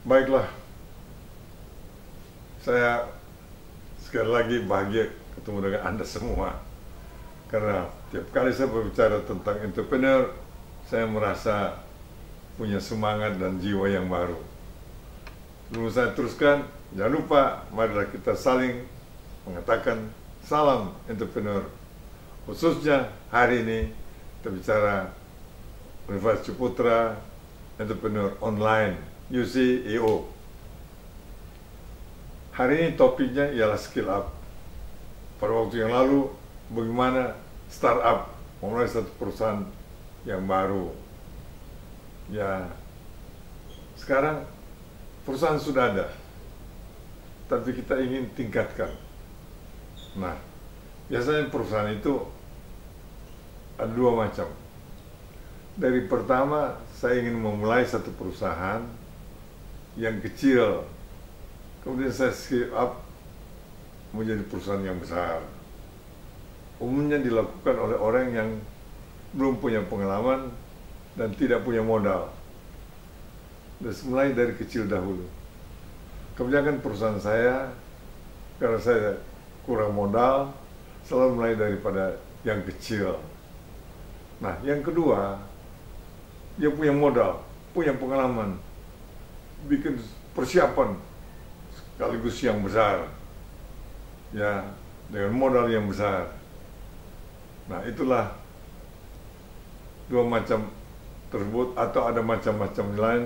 Baiklah, saya sekali lagi bahagia ketemu dengan Anda semua. Karena tiap kali saya berbicara tentang entrepreneur, saya merasa punya semangat dan jiwa yang baru. Sebelum saya teruskan, jangan lupa marilah kita saling mengatakan salam entrepreneur. Khususnya hari ini kita bicara Universitas Ciputra Entrepreneur Online UCEO. Hari ini topiknya ialah skill up. Pada waktu yang lalu, bagaimana startup memulai satu perusahaan yang baru. Ya, sekarang perusahaan sudah ada, tapi kita ingin tingkatkan. Nah, biasanya perusahaan itu ada dua macam. Dari pertama, saya ingin memulai satu perusahaan yang kecil, kemudian saya scale up menjadi perusahaan yang besar. Umumnya dilakukan oleh orang yang belum punya pengalaman dan tidak punya modal. Dan mulai dari kecil dahulu. Kebanyakan perusahaan saya, karena saya kurang modal, selalu mulai daripada yang kecil. Nah, yang kedua, dia punya modal, punya pengalaman, bikin persiapan sekaligus yang besar, ya, dengan modal yang besar. Nah, itulah dua macam tersebut, atau ada macam-macam lain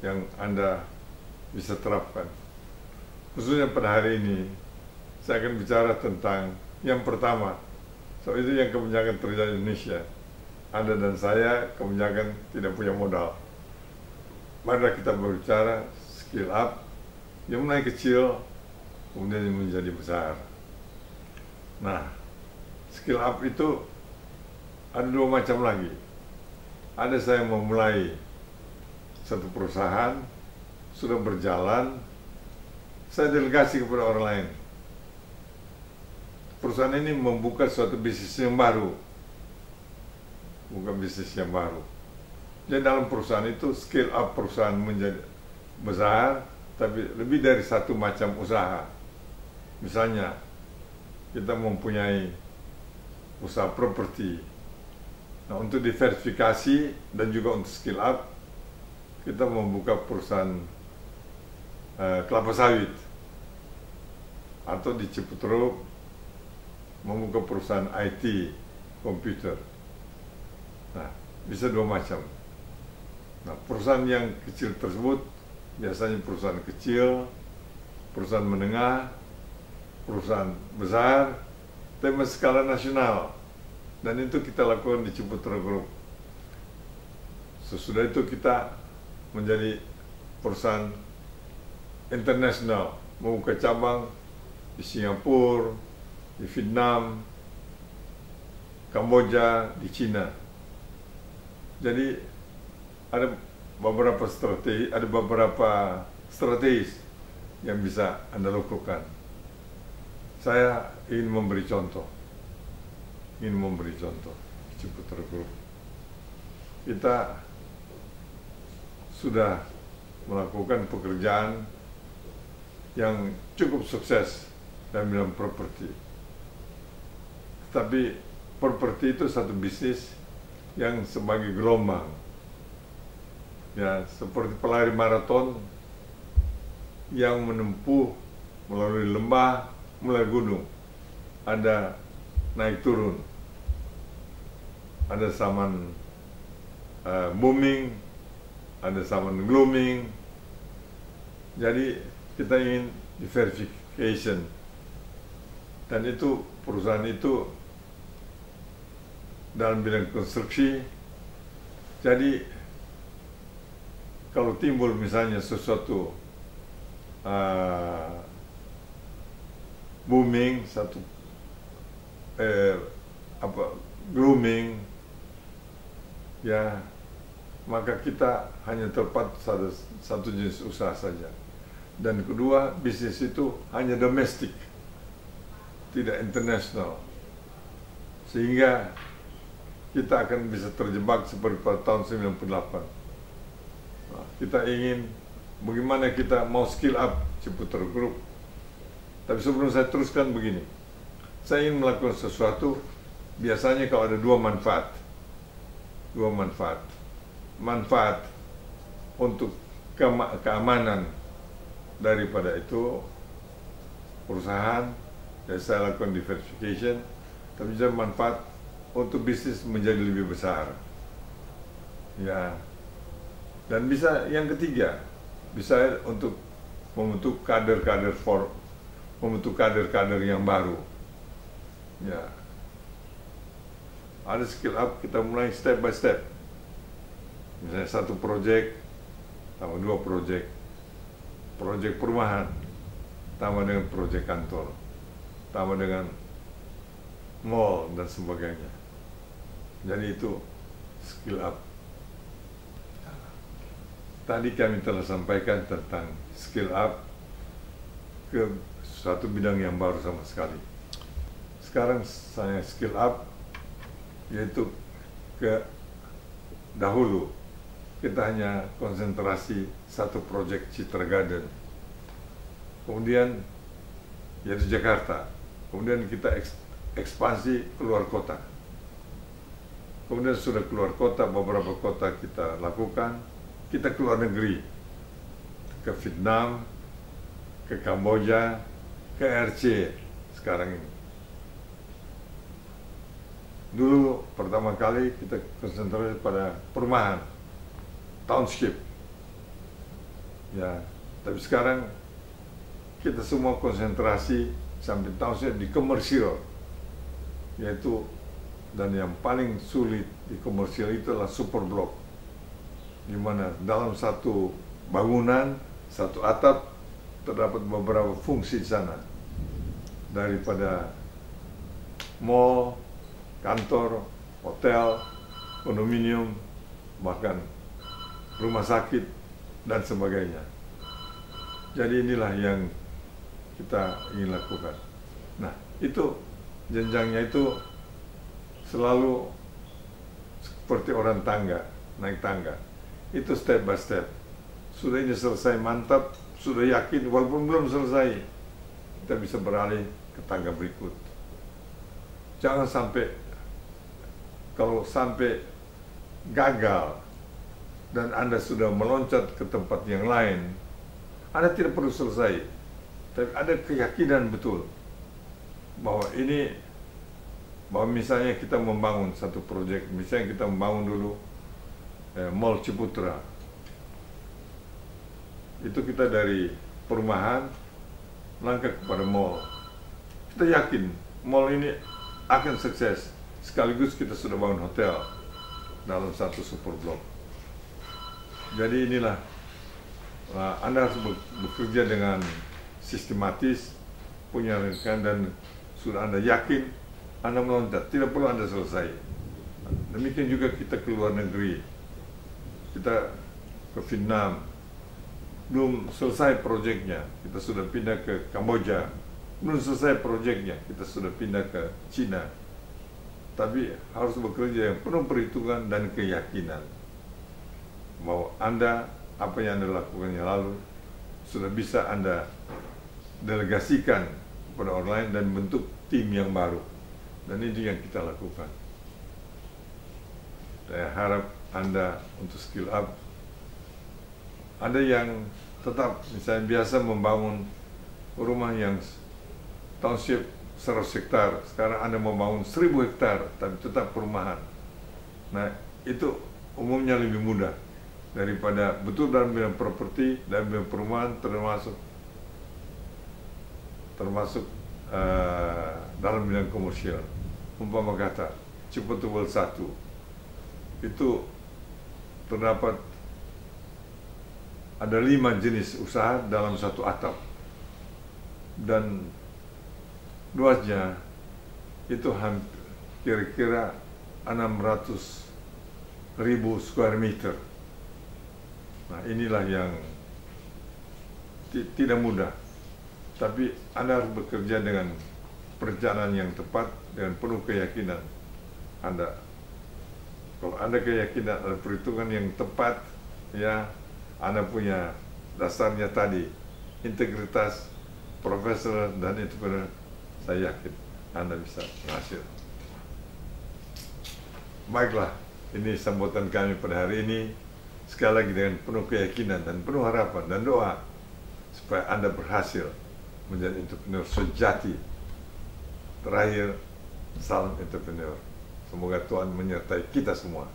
yang Anda bisa terapkan. Khususnya pada hari ini, saya akan bicara tentang yang pertama. So, itu yang kebanyakan terjadi di Indonesia. Anda dan saya kebanyakan tidak punya modal. Mari kita berbicara skill up yang mulai kecil kemudian menjadi besar. Nah, skill up itu ada dua macam lagi. Ada saya memulai satu perusahaan, sudah berjalan, saya delegasi kepada orang lain. Perusahaan ini membuka suatu bisnis yang baru, bukan bisnis yang baru. Jadi dalam perusahaan itu scale up perusahaan menjadi besar, tapi lebih dari satu macam usaha. Misalnya, kita mempunyai usaha properti. Nah, untuk diversifikasi dan juga untuk scale up, kita membuka perusahaan kelapa sawit. Atau di Ciputra, membuka perusahaan IT, komputer. Nah, bisa dua macam. Nah, perusahaan yang kecil tersebut biasanya perusahaan kecil, perusahaan menengah, perusahaan besar, tapi skala nasional. Dan itu kita lakukan di Ciputra Group. Sesudah itu kita menjadi perusahaan internasional, membuka cabang di Singapura, di Vietnam, Kamboja, di Cina. Jadi ada beberapa strategi yang bisa Anda lakukan. Saya ingin memberi contoh. Ciputra Group. Kita sudah melakukan pekerjaan yang cukup sukses dalam bidang properti. Tapi properti itu satu bisnis yang sebagai gelombang. Ya, seperti pelari maraton yang menempuh melalui lembah, melalui gunung. Ada naik turun, ada zaman booming, ada zaman glooming. Jadi kita ingin diversification, dan itu perusahaan itu dalam bidang konstruksi. Jadi kalau timbul misalnya sesuatu booming, satu grooming, ya, maka kita hanya tepat satu jenis usaha saja. Dan kedua, bisnis itu hanya domestik, tidak internasional, sehingga kita akan bisa terjebak seperti pada tahun 98. Nah, kita ingin bagaimana kita mau skill up Ciputra Group. Tapi sebelum saya teruskan begini, saya ingin melakukan sesuatu. Biasanya kalau ada dua manfaat, manfaat untuk keamanan daripada itu perusahaan, dan saya lakukan diversification, tapi juga manfaat untuk bisnis menjadi lebih besar, ya. Dan bisa yang ketiga, bisa untuk membentuk kader-kader yang baru, ya. Ada skill up, kita mulai step by step. Misalnya satu proyek, tambah dua proyek perumahan, tambah dengan proyek kantor, tambah dengan mall dan sebagainya. Jadi itu skill up. Tadi kami telah sampaikan tentang skill up ke suatu bidang yang baru sama sekali. Sekarang saya skill up, yaitu dahulu kita hanya konsentrasi satu proyek Citra Garden, kemudian yaitu Jakarta, kemudian kita ekspansi keluar kota, kemudian sudah keluar kota, beberapa kota kita lakukan, kita keluar negeri, ke Vietnam, ke Kamboja, ke RC sekarang ini. Dulu pertama kali kita konsentrasi pada perumahan, township, ya. Tapi sekarang kita semua konsentrasi sampai township di komersial, yaitu, dan yang paling sulit di komersial itu adalah super block, di mana dalam satu bangunan, satu atap terdapat beberapa fungsi di sana, daripada mall, kantor, hotel, kondominium, bahkan rumah sakit, dan sebagainya. Jadi inilah yang kita ingin lakukan. Nah, itu jenjangnya itu selalu seperti orang tangga, naik tangga. Itu step by step. Sudah ini selesai, mantap, sudah yakin, walaupun belum selesai, kita bisa beralih ke tangga berikut. Jangan sampai, kalau sampai gagal dan Anda sudah meloncat ke tempat yang lain, Anda tidak perlu selesai, tapi ada keyakinan betul bahwa ini, bahwa misalnya kita membangun satu proyek, misalnya kita membangun dulu Mall Ciputra, itu kita dari perumahan langkah kepada mall. Kita yakin mall ini akan sukses, sekaligus kita sudah bangun hotel dalam satu super blok. Jadi inilah, Anda harus bekerja dengan sistematis, punya rencana, dan sudah Anda yakin, Anda meloncat, tidak perlu Anda selesai. Demikian juga kita keluar negeri, kita ke Vietnam, belum selesai proyeknya, kita sudah pindah ke Kamboja, belum selesai proyeknya, kita sudah pindah ke Cina. Tapi harus bekerja yang penuh perhitungan dan keyakinan bahwa Anda, apa yang Anda lakukan yang lalu, sudah bisa Anda delegasikan kepada orang lain dan bentuk tim yang baru. Dan ini yang kita lakukan. Saya harap Anda untuk skill up. Ada yang tetap, misalnya biasa membangun rumah yang township 100 hektar, sekarang Anda membangun 1000 hektar, tapi tetap perumahan. Nah, itu umumnya lebih mudah daripada betul dalam bidang properti, dalam bidang perumahan, termasuk dalam bidang komersial. Umpama kata, Ciputra World 1, itu terdapat ada 5 jenis usaha dalam satu atap, dan luasnya itu kira-kira 600.000 square meter. Nah, inilah yang tidak mudah. Tapi Anda harus bekerja dengan perencanaan yang tepat, dengan penuh keyakinan Anda. Kalau Anda keyakinan ada perhitungan yang tepat, ya Anda punya dasarnya tadi, integritas, profesional dan entrepreneur, saya yakin Anda bisa berhasil. Baiklah, ini sambutan kami pada hari ini. Sekali lagi dengan penuh keyakinan dan penuh harapan dan doa supaya Anda berhasil menjadi entrepreneur sejati. Terakhir, salam entrepreneur. Semoga Tuhan menyertai kita semua.